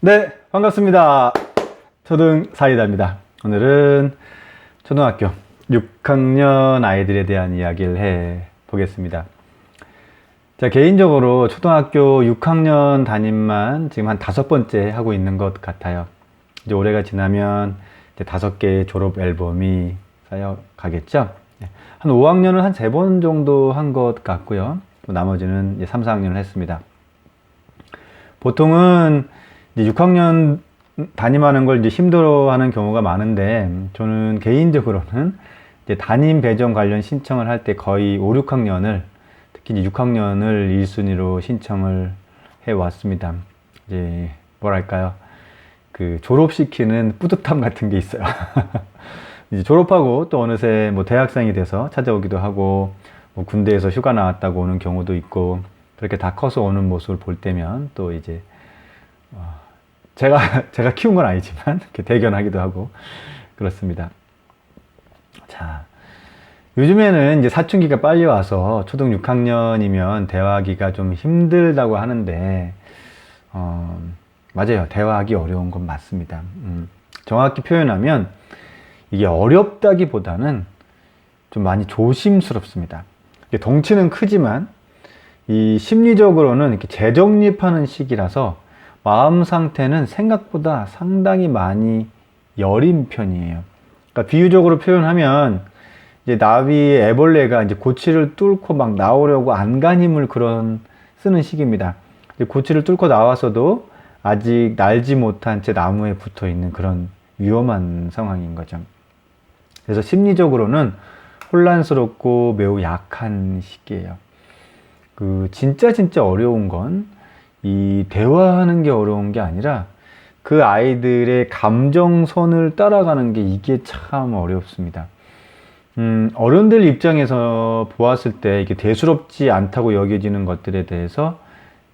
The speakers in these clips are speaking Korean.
네, 반갑습니다. 초등 사이다입니다. 오늘은 초등학교 6학년 아이들에 대한 이야기를 해 보겠습니다. 자, 개인적으로 초등학교 6학년 담임만 지금 한 5번째 하고 있는 것 같아요. 이제 올해가 지나면 이제 5개의 졸업 앨범이 쌓여 가겠죠. 한 5학년은 한 3번 정도 한 것 같고요. 나머지는 이제 3, 4학년을 했습니다. 보통은 이제 6학년 담임하는 걸 이제 힘들어하는 경우가 많은데, 저는 개인적으로는 이제 담임 배정 관련 신청을 할 때 거의 5, 6학년을, 특히 이제 6학년을 1순위로 신청을 해 왔습니다. 이제 뭐랄까요, 그 졸업시키는 뿌듯함 같은 게 있어요. 이제 졸업하고 또 어느새 뭐 대학생이 돼서 찾아오기도 하고, 뭐 군대에서 휴가 나왔다고 오는 경우도 있고, 그렇게 다 커서 오는 모습을 볼 때면 또 이제 제가 키운 건 아니지만 이렇게 대견하기도 하고 그렇습니다. 자, 요즘에는 이제 사춘기가 빨리 와서 초등 6학년이면 대화하기가 좀 힘들다고 하는데, 맞아요. 대화하기 어려운 건 맞습니다. 정확히 표현하면 이게 어렵다기보다는 좀 많이 조심스럽습니다. 덩치는 크지만 이 심리적으로는 이렇게 재정립하는 시기라서 마음 상태는 생각보다 상당히 많이 여린 편이에요. 그러니까 비유적으로 표현하면 이제 나비의 애벌레가 이제 고치를 뚫고 막 나오려고 안간힘을 쓰는 시기입니다. 이제 고치를 뚫고 나와서도 아직 날지 못한 채 나무에 붙어 있는 그런 위험한 상황인 거죠. 그래서 심리적으로는 혼란스럽고 매우 약한 시기예요. 진짜 어려운 건 이 대화하는 게 어려운 게 아니라 그 아이들의 감정선을 따라가는 게 이게 참 어렵습니다. 어른들 입장에서 보았을 때 이게 대수롭지 않다고 여겨지는 것들에 대해서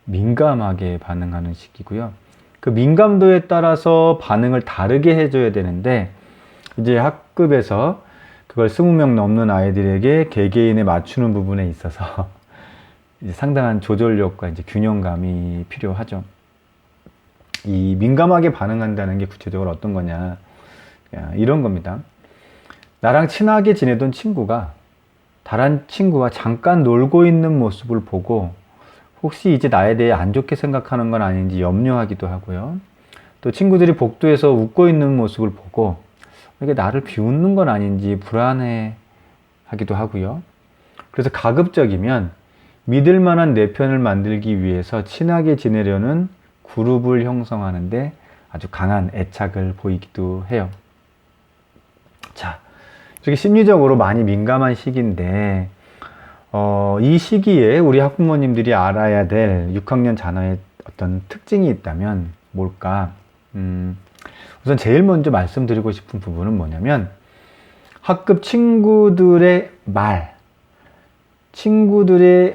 민감하게 반응하는 시기고요. 그 민감도에 따라서 반응을 다르게 해줘야 되는데, 이제 학급에서 그걸 20명 넘는 아이들에게 개개인에 맞추는 부분에 있어서 이제 상당한 조절력과 이제 균형감이 필요하죠. 이 민감하게 반응한다는 게 구체적으로 어떤 거냐, 이런 겁니다. 나랑 친하게 지내던 친구가 다른 친구와 잠깐 놀고 있는 모습을 보고 혹시 이제 나에 대해 안 좋게 생각하는 건 아닌지 염려하기도 하고요. 또 친구들이 복도에서 웃고 있는 모습을 보고 이게 나를 비웃는 건 아닌지 불안해 하기도 하고요. 그래서 가급적이면 믿을 만한 내 편을 만들기 위해서 친하게 지내려는 그룹을 형성하는데 아주 강한 애착을 보이기도 해요. 자, 이렇게 심리적으로 많이 민감한 시기인데, 이 시기에 우리 학부모님들이 알아야 될 6학년 자녀의 어떤 특징이 있다면 뭘까? 우선 제일 먼저 말씀드리고 싶은 부분은 뭐냐면, 학급 친구들의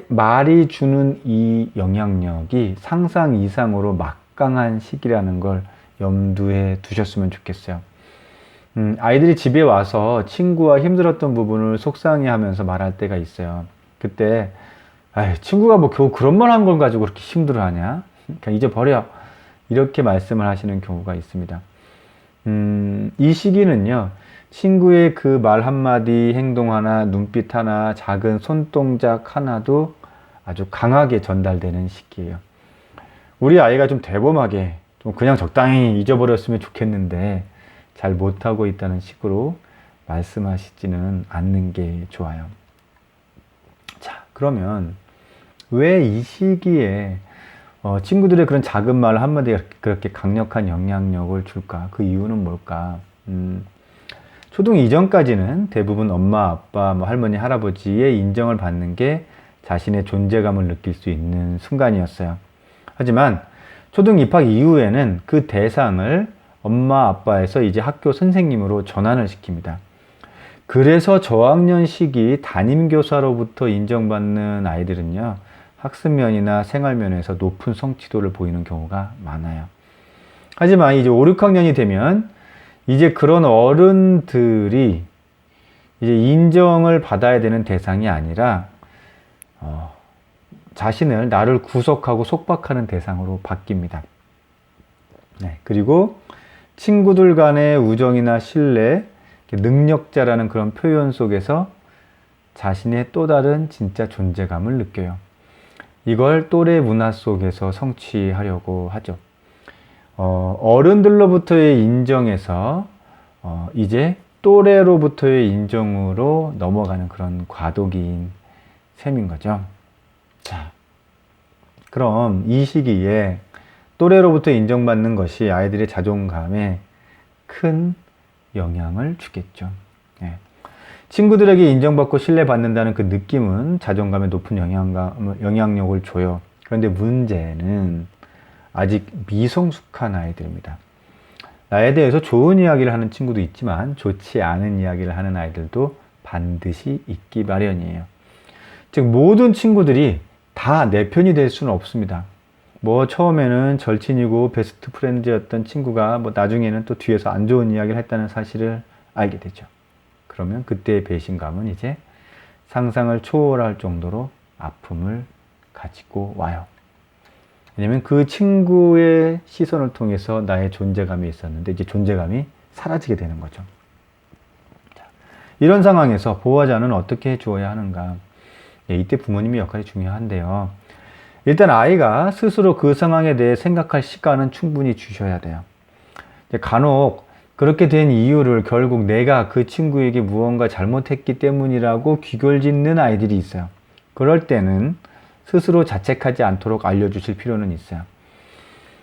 말이 주는 이 영향력이 상상 이상으로 막강한 시기라는 걸 염두에 두셨으면 좋겠어요. 아이들이 집에 와서 친구와 힘들었던 부분을 속상해 하면서 말할 때가 있어요. 그때, 친구가 뭐 겨우 그런 말 한 걸 가지고 그렇게 힘들어 하냐? 그냥 잊어버려. 이렇게 말씀을 하시는 경우가 있습니다. 이 시기는요, 친구의 그 말 한마디, 행동 하나, 눈빛 하나, 작은 손동작 하나도 아주 강하게 전달되는 시기예요. 우리 아이가 좀 대범하게, 좀 그냥 적당히 잊어버렸으면 좋겠는데 잘 못하고 있다는 식으로 말씀하시지는 않는 게 좋아요. 자, 그러면 왜 이 시기에 친구들의 그런 작은 말 한마디가 그렇게 강력한 영향력을 줄까? 그 이유는 뭘까? 초등 이전까지는 대부분 엄마, 아빠, 할머니, 할아버지의 인정을 받는 게 자신의 존재감을 느낄 수 있는 순간이었어요. 하지만 초등 입학 이후에는 그 대상을 엄마, 아빠에서 이제 학교 선생님으로 전환을 시킵니다. 그래서 저학년 시기 담임교사로부터 인정받는 아이들은요, 학습면이나 생활면에서 높은 성취도를 보이는 경우가 많아요. 하지만 이제 5, 6학년이 되면 이제 그런 어른들이 이제 인정을 받아야 되는 대상이 아니라 나를 구속하고 속박하는 대상으로 바뀝니다. 네, 그리고 친구들 간의 우정이나 신뢰, 능력자라는 그런 표현 속에서 자신의 또 다른 진짜 존재감을 느껴요. 이걸 또래 문화 속에서 성취하려고 하죠. 어른들로부터의 인정에서 이제 또래로부터의 인정으로 넘어가는 그런 과도기인 셈인 거죠. 자, 그럼 이 시기에 또래로부터 인정받는 것이 아이들의 자존감에 큰 영향을 주겠죠. 예. 친구들에게 인정받고 신뢰받는다는 그 느낌은 자존감에 높은 영향력을 줘요. 그런데 문제는 아직 미성숙한 아이들입니다. 나에 대해서 좋은 이야기를 하는 친구도 있지만 좋지 않은 이야기를 하는 아이들도 반드시 있기 마련이에요. 즉 모든 친구들이 다 내 편이 될 수는 없습니다. 뭐 처음에는 절친이고 베스트 프렌드였던 친구가 뭐 나중에는 또 뒤에서 안 좋은 이야기를 했다는 사실을 알게 되죠. 그러면 그때의 배신감은 이제 상상을 초월할 정도로 아픔을 가지고 와요. 왜냐면 그 친구의 시선을 통해서 나의 존재감이 있었는데 이제 존재감이 사라지게 되는 거죠. 이런 상황에서 보호자는 어떻게 해주어야 하는가? 이때 부모님의 역할이 중요한데요. 일단 아이가 스스로 그 상황에 대해 생각할 시간은 충분히 주셔야 돼요. 간혹 그렇게 된 이유를 결국 내가 그 친구에게 무언가 잘못했기 때문이라고 귀결짓는 아이들이 있어요. 그럴 때는 스스로 자책하지 않도록 알려주실 필요는 있어요.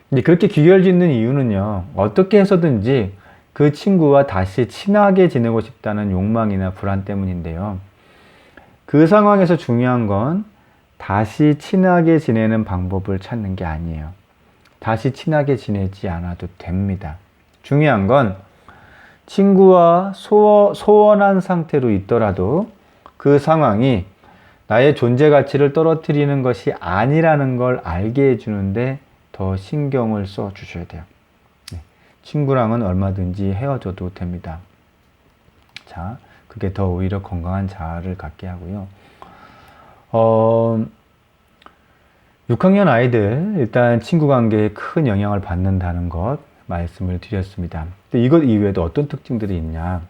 근데 그렇게 귀결짓는 이유는요, 어떻게 해서든지 그 친구와 다시 친하게 지내고 싶다는 욕망이나 불안 때문인데요. 그 상황에서 중요한 건 다시 친하게 지내는 방법을 찾는 게 아니에요. 다시 친하게 지내지 않아도 됩니다. 중요한 건 친구와 소원한 상태로 있더라도 그 상황이 나의 존재 가치를 떨어뜨리는 것이 아니라는 걸 알게 해주는데 더 신경을 써 주셔야 돼요. 친구랑은 얼마든지 헤어져도 됩니다. 자, 그게 더 오히려 건강한 자아를 갖게 하고요. 6학년 아이들 일단 친구 관계에 큰 영향을 받는다는 것 말씀을 드렸습니다. 근데 이것 이외에도 어떤 특징들이 있냐?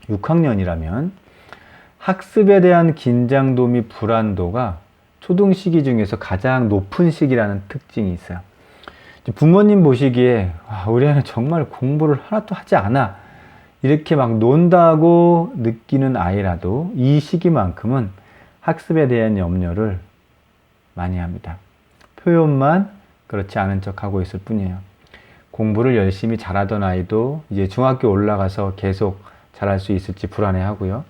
6학년이라면 학습에 대한 긴장도 및 불안도가 초등 시기 중에서 가장 높은 시기라는 특징이 있어요. 부모님 보시기에 우리 애는 정말 공부를 하나도 하지 않아 이렇게 막 논다고 느끼는 아이라도 이 시기만큼은 학습에 대한 염려를 많이 합니다. 표현만 그렇지 않은 척하고 있을 뿐이에요. 공부를 열심히 잘하던 아이도 이제 중학교 올라가서 계속 잘할 수 있을지 불안해하고요.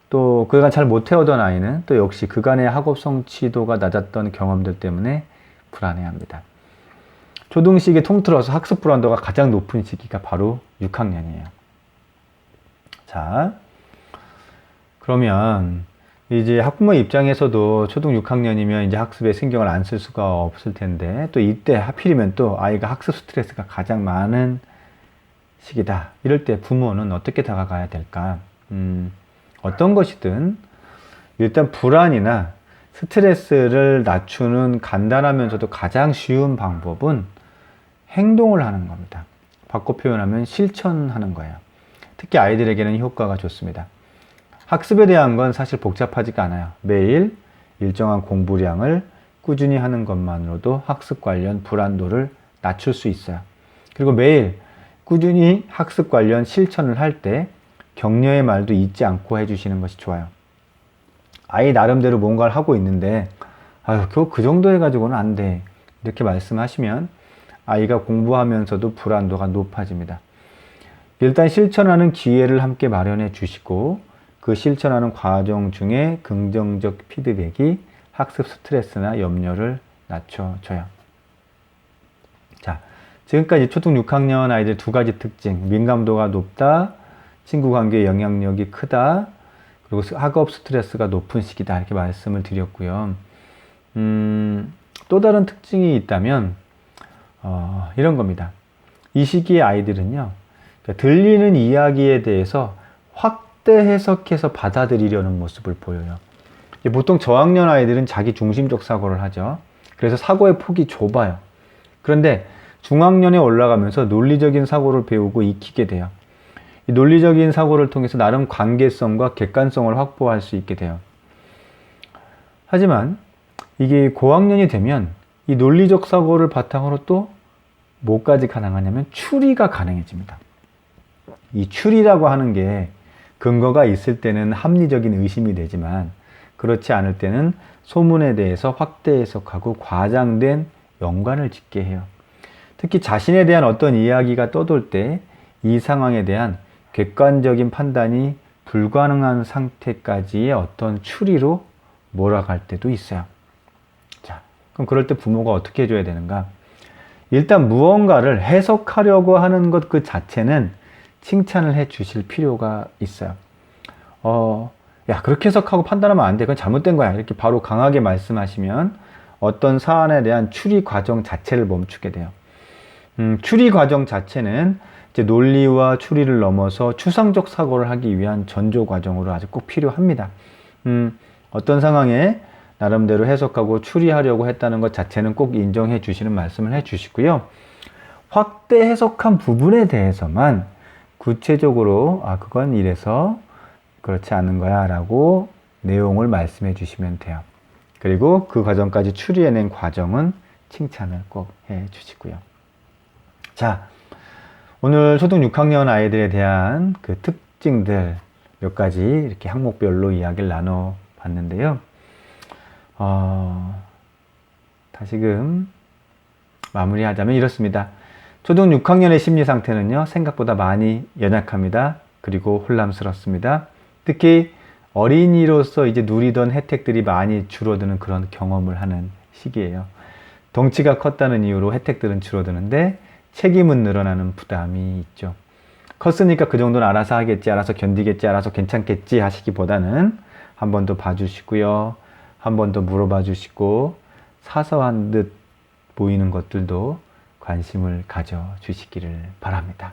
또 그간 잘 못해오던 아이는 또 역시 그간의 학업 성취도가 낮았던 경험들 때문에 불안해합니다. 초등 시기 통틀어서 학습 불안도가 가장 높은 시기가 바로 6학년이에요. 자, 그러면 이제 학부모 입장에서도 초등 6학년이면 이제 학습에 신경을 안 쓸 수가 없을 텐데 또 이때 하필이면 또 아이가 학습 스트레스가 가장 많은 시기다. 이럴 때 부모는 어떻게 다가가야 될까? 어떤 것이든 일단 불안이나 스트레스를 낮추는 간단하면서도 가장 쉬운 방법은 행동을 하는 겁니다. 바꿔 표현하면 실천하는 거예요. 특히 아이들에게는 효과가 좋습니다. 학습에 대한 건 사실 복잡하지가 않아요. 매일 일정한 공부량을 꾸준히 하는 것만으로도 학습 관련 불안도를 낮출 수 있어요. 그리고 매일 꾸준히 학습 관련 실천을 할 때 격려의 말도 잊지 않고 해주시는 것이 좋아요. 아이 나름대로 뭔가를 하고 있는데 겨우 그 정도 해가지고는 안 돼. 이렇게 말씀하시면 아이가 공부하면서도 불안도가 높아집니다. 일단 실천하는 기회를 함께 마련해 주시고 그 실천하는 과정 중에 긍정적 피드백이 학습 스트레스나 염려를 낮춰줘요. 자, 지금까지 초등 6학년 아이들 두 가지 특징, 민감도가 높다, 친구 관계의 영향력이 크다, 그리고 학업 스트레스가 높은 시기다 이렇게 말씀을 드렸고요. 또 다른 특징이 있다면 이런 겁니다. 이 시기의 아이들은요, 그러니까 들리는 이야기에 대해서 확대 해석해서 받아들이려는 모습을 보여요. 보통 저학년 아이들은 자기 중심적 사고를 하죠. 그래서 사고의 폭이 좁아요. 그런데 중학년에 올라가면서 논리적인 사고를 배우고 익히게 돼요. 이 논리적인 사고를 통해서 나름 관계성과 객관성을 확보할 수 있게 돼요. 하지만 이게 고학년이 되면 이 논리적 사고를 바탕으로 또 뭐까지 가능하냐면 추리가 가능해집니다. 이 추리라고 하는 게 근거가 있을 때는 합리적인 의심이 되지만 그렇지 않을 때는 소문에 대해서 확대 해석하고 과장된 연관을 짓게 해요. 특히 자신에 대한 어떤 이야기가 떠돌 때 이 상황에 대한 객관적인 판단이 불가능한 상태까지의 어떤 추리로 몰아갈 때도 있어요. 자, 그럼 그럴 때 부모가 어떻게 해줘야 되는가? 일단 무언가를 해석하려고 하는 것 그 자체는 칭찬을 해 주실 필요가 있어요. 야, 그렇게 해석하고 판단하면 안 돼. 그건 잘못된 거야. 이렇게 바로 강하게 말씀하시면 어떤 사안에 대한 추리 과정 자체를 멈추게 돼요. 추리 과정 자체는 이제 논리와 추리를 넘어서 추상적 사고를 하기 위한 전조 과정으로 아주 꼭 필요합니다. 어떤 상황에 나름대로 해석하고 추리하려고 했다는 것 자체는 꼭 인정해 주시는 말씀을 해 주시고요. 확대 해석한 부분에 대해서만 구체적으로 그건 이래서 그렇지 않은 거야 라고 내용을 말씀해 주시면 돼요. 그리고 그 과정까지 추리해낸 과정은 칭찬을 꼭 해 주시고요. 자, 오늘 초등 6학년 아이들에 대한 그 특징들 몇 가지 이렇게 항목별로 이야기를 나눠 봤는데요. 다시금 마무리하자면 이렇습니다. 초등 6학년의 심리 상태는요, 생각보다 많이 연약합니다. 그리고 혼란스럽습니다. 특히 어린이로서 이제 누리던 혜택들이 많이 줄어드는 그런 경험을 하는 시기예요. 덩치가 컸다는 이유로 혜택들은 줄어드는데 책임은 늘어나는 부담이 있죠. 컸으니까 그 정도는 알아서 하겠지, 알아서 견디겠지, 알아서 괜찮겠지 하시기보다는 한 번 더 봐주시고요. 한 번 더 물어봐 주시고 사소한 듯 보이는 것들도 관심을 가져주시기를 바랍니다.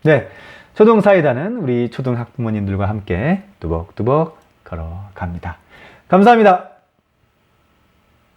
네, 초등사이다는 우리 초등학부모님들과 함께 뚜벅뚜벅 걸어갑니다. 감사합니다.